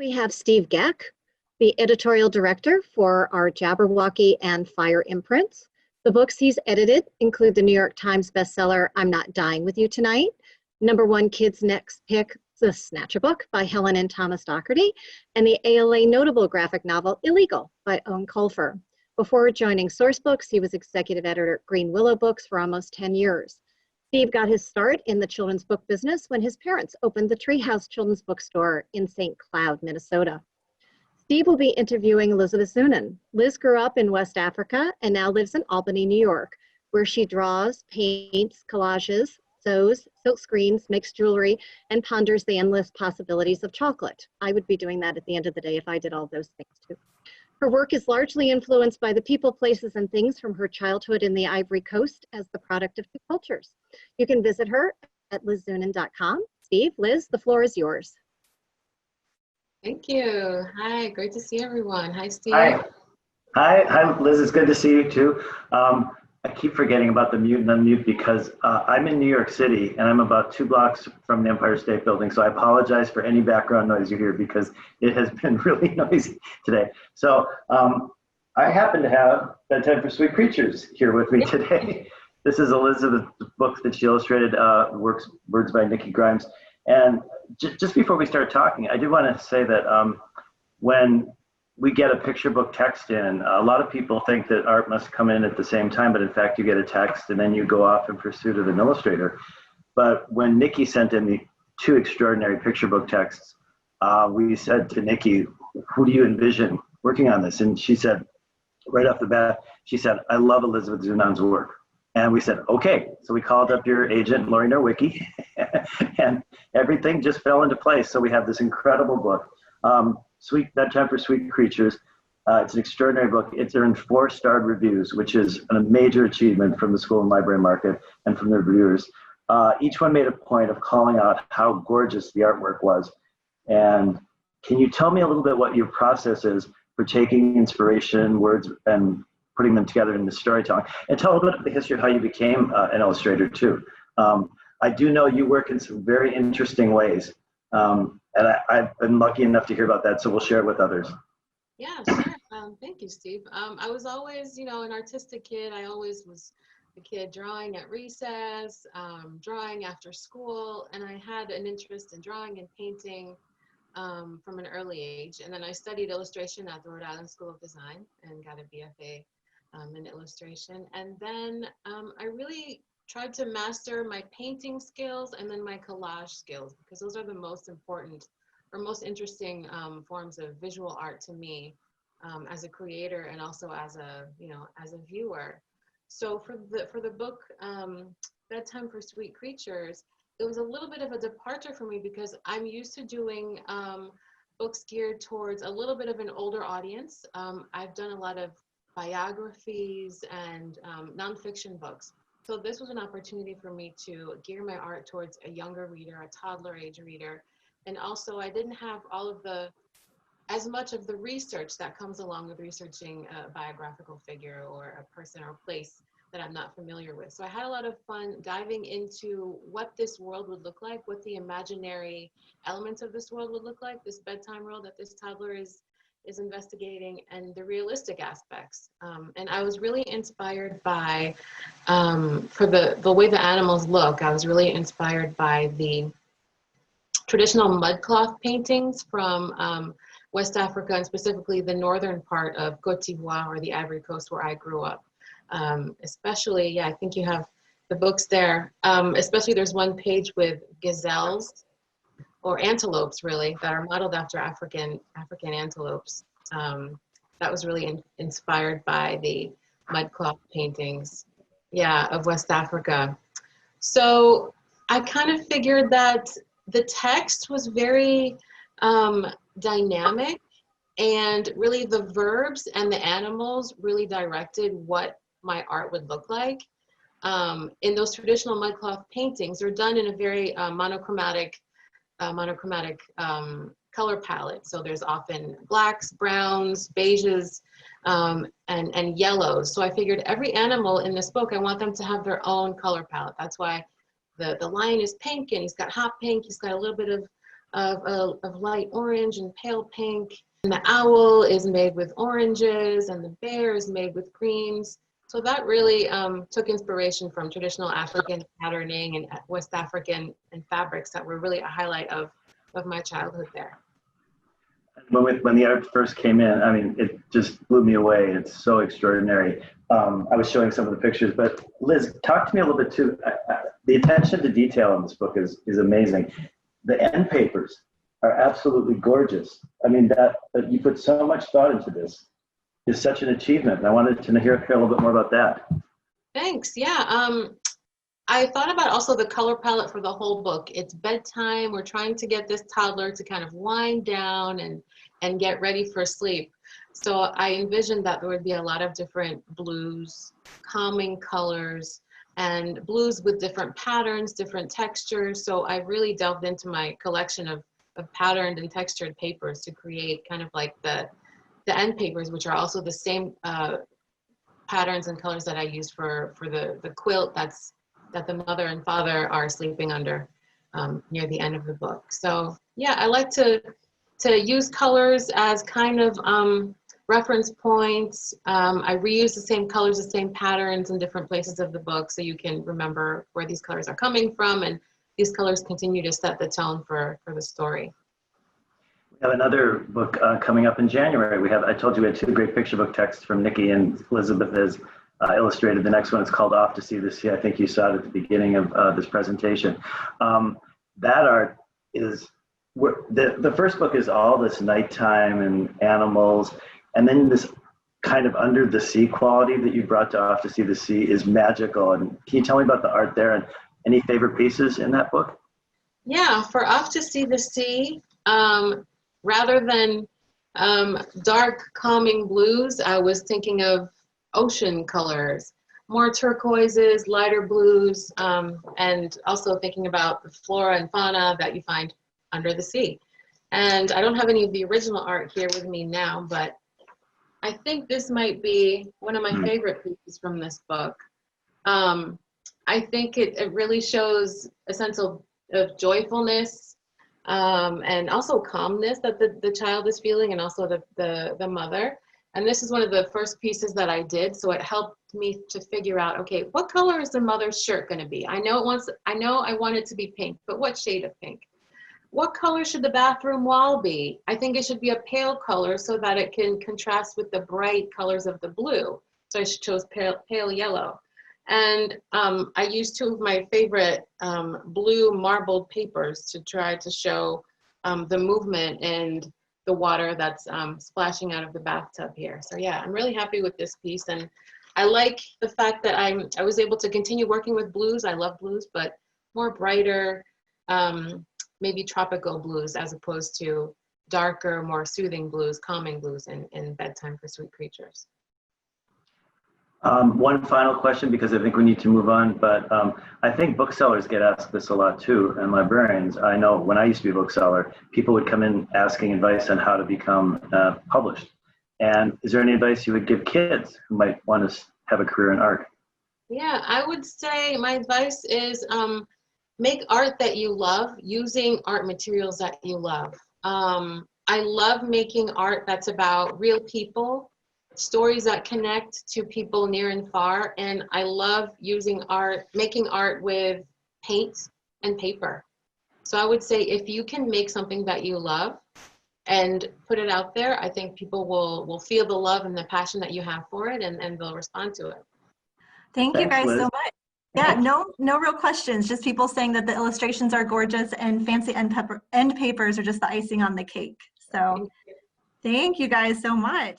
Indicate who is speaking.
Speaker 1: we have Steve Geck, the editorial director for our Jabberwocky and Fire imprints. The books he's edited include the New York Times bestseller, I'm Not Dying With You Tonight, #1 Kids Next Pick, The Snatcher Book by Helen and Thomas Doherty, and the ALA notable graphic novel, Illegal by Owen Colfer. Before joining Sourcebooks, he was executive editor at Green Willow Books for almost 10 years. Steve got his start in the children's book business when his parents opened the Treehouse Children's Bookstore in St. Cloud, Minnesota. Steve will be interviewing Elizabeth Zunin. Liz grew up in West Africa and now lives in Albany, New York, where she draws, paints, collages, sews, silk screens, makes jewelry, and ponders the endless possibilities of chocolate. I would be doing that at the end of the day if I did all those things too. Her work is largely influenced by the people, places, and things from her childhood in the Ivory Coast as the product of two cultures. You can visit her at lizzunin.com. Steve, Liz, the floor is yours.
Speaker 2: Thank you. Hi, great to see everyone. Hi, Steve.
Speaker 3: Hi, Liz. It's good to see you too. I keep forgetting about the mute and unmute because I'm in New York City and I'm about 2 blocks from the Empire State Building. So I apologize for any background noise you hear because it has been really noisy today. So I happen to have Bedtime for Sweet Creatures here with me today. This is Elizabeth's book that she illustrated, Words by Nikki Grimes. And just before we start talking, I do want to say that when we get a picture book text in, a lot of people think that art must come in at the same time, but in fact you get a text and then you go off in pursuit of an illustrator. But when Nikki sent in the 2 extraordinary picture book texts, we said to Nikki, who do you envision working on this? And she said, right off the bat, she said, I love Elizabeth Zunin's work. And we said, okay. So we called up your agent, Lori Norwicki, and everything just fell into place. So we have this incredible book. Bedtime for Sweet Creatures. It's an extraordinary book. It's earned 4-starred reviews, which is a major achievement from the school and library market and from the reviewers. Each one made a point of calling out how gorgeous the artwork was. And can you tell me a little bit what your process is for taking inspiration, words, and putting them together in the storytelling? And tell a little bit of the history of how you became an illustrator too. I do know you work in some very interesting ways. And I've been lucky enough to hear about that, so we'll share it with others.
Speaker 2: Yeah, sure. Thank you, Steve. I was always, an artistic kid. I always was a kid drawing at recess, drawing after school, and I had an interest in drawing and painting from an early age. And then I studied illustration at the Rhode Island School of Design and got a BFA in illustration. And then I really tried to master my painting skills and then my collage skills, because those are the most important or most interesting forms of visual art to me as a creator and also as a viewer. So for the book Bedtime for Sweet Creatures, it was a little bit of a departure for me because I'm used to doing books geared towards a little bit of an older audience. I've done a lot of biographies and nonfiction books. So this was an opportunity for me to gear my art towards a younger reader, a toddler age reader. And also I didn't have as much of the research that comes along with researching a biographical figure or a person or place that I'm not familiar with. So I had a lot of fun diving into what this world would look like, what the imaginary elements of this world would look like, this bedtime world that this toddler is investigating, and the realistic aspects. And I was really inspired by, for the way the animals look, I was really inspired by the traditional mudcloth paintings from West Africa, and specifically the northern part of Cote d'Ivoire, or the Ivory Coast, where I grew up. Especially, I think you have the books there. Especially there's one page with gazelles, or antelopes really, that are modeled after African antelopes. That was really inspired by the mudcloth paintings, of West Africa. So I kind of figured that the text was very dynamic, and really the verbs and the animals really directed what my art would look like. In those traditional mudcloth paintings, they're done in a very monochromatic color palette. So there's often blacks, browns, beiges, and yellows. So I figured every animal in this book, I want them to have their own color palette. That's why the lion is pink, and he's got hot pink. He's got a little bit of of light orange and pale pink. And the owl is made with oranges, and the bear is made with greens. So that really took inspiration from traditional African patterning and West African and fabrics that were really a highlight of my childhood there.
Speaker 3: When the art first came in, I mean, it just blew me away. It's so extraordinary. I was showing some of the pictures, but Liz, talk to me a little bit too. The attention to detail in this book is amazing. The end papers are absolutely gorgeous. I mean, that you put so much thought into this is such an achievement. And I wanted to hear a little bit more about that.
Speaker 2: Thanks. Yeah. I thought about also the color palette for the whole book. It's bedtime. We're trying to get this toddler to kind of wind down and get ready for sleep. So I envisioned that there would be a lot of different blues, calming colors, and blues with different patterns, different textures. So I really delved into my collection of patterned and textured papers to create kind of like the end papers, which are also the same patterns and colors that I used for the quilt that the mother and father are sleeping under near the end of the book. So yeah, I like to use colors as kind of reference points. I reuse the same colors, the same patterns in different places of the book, so you can remember where these colors are coming from, and these colors continue to set the tone for the story.
Speaker 3: We have another book coming up in January. I told you we had two great picture book texts from Nikki, and Elizabeth has illustrated the next one. It's called Off to See the Sea. I think you saw it at the beginning of this presentation. That art is, the first book is all this nighttime and animals, and then this kind of under the sea quality that you brought to Off to See the Sea is magical. And can you tell me about the art there and any favorite pieces in that book?
Speaker 2: Yeah, for Off to See the Sea, rather than dark calming blues, I was thinking of ocean colors, more turquoises, lighter blues, and also thinking about the flora and fauna that you find under the sea. And I don't have any of the original art here with me now, but I think this might be one of my favorite pieces from this book. I think it really shows a sense of joyfulness and also calmness that the child is feeling, and also the mother. And this is one of the first pieces that I did, so it helped me to figure out, okay, what color is the mother's shirt going to be? I know I want it to be pink, but what shade of pink? What color should the bathroom wall be? I think it should be a pale color so that it can contrast with the bright colors of the blue. So I chose pale yellow. And I used two of my favorite blue marbled papers to try to show the movement and the water that's splashing out of the bathtub here. So yeah, I'm really happy with this piece. And I like the fact that I was able to continue working with blues. I love blues, but more brighter, maybe tropical blues, as opposed to darker, more soothing blues, calming blues in Bedtime for Sweet Creatures.
Speaker 3: One final question, because I think we need to move on, but I think booksellers get asked this a lot too, and librarians. I know when I used to be a bookseller, people would come in asking advice on how to become published. And is there any advice you would give kids who might want to have a career in art?
Speaker 2: Yeah, I would say my advice is make art that you love, using art materials that you love. I love making art that's about real people, stories that connect to people near and far, and I love making art with paint and paper. So I would say if you can make something that you love and put it out there, I think people will feel the love and the passion that you have for it, and they'll respond to it.
Speaker 4: Thank you guys
Speaker 3: Liz.
Speaker 4: so much. Yeah, no real questions, just people saying that the illustrations are gorgeous and fancy end papers are just the icing on the cake. So thank you guys so much.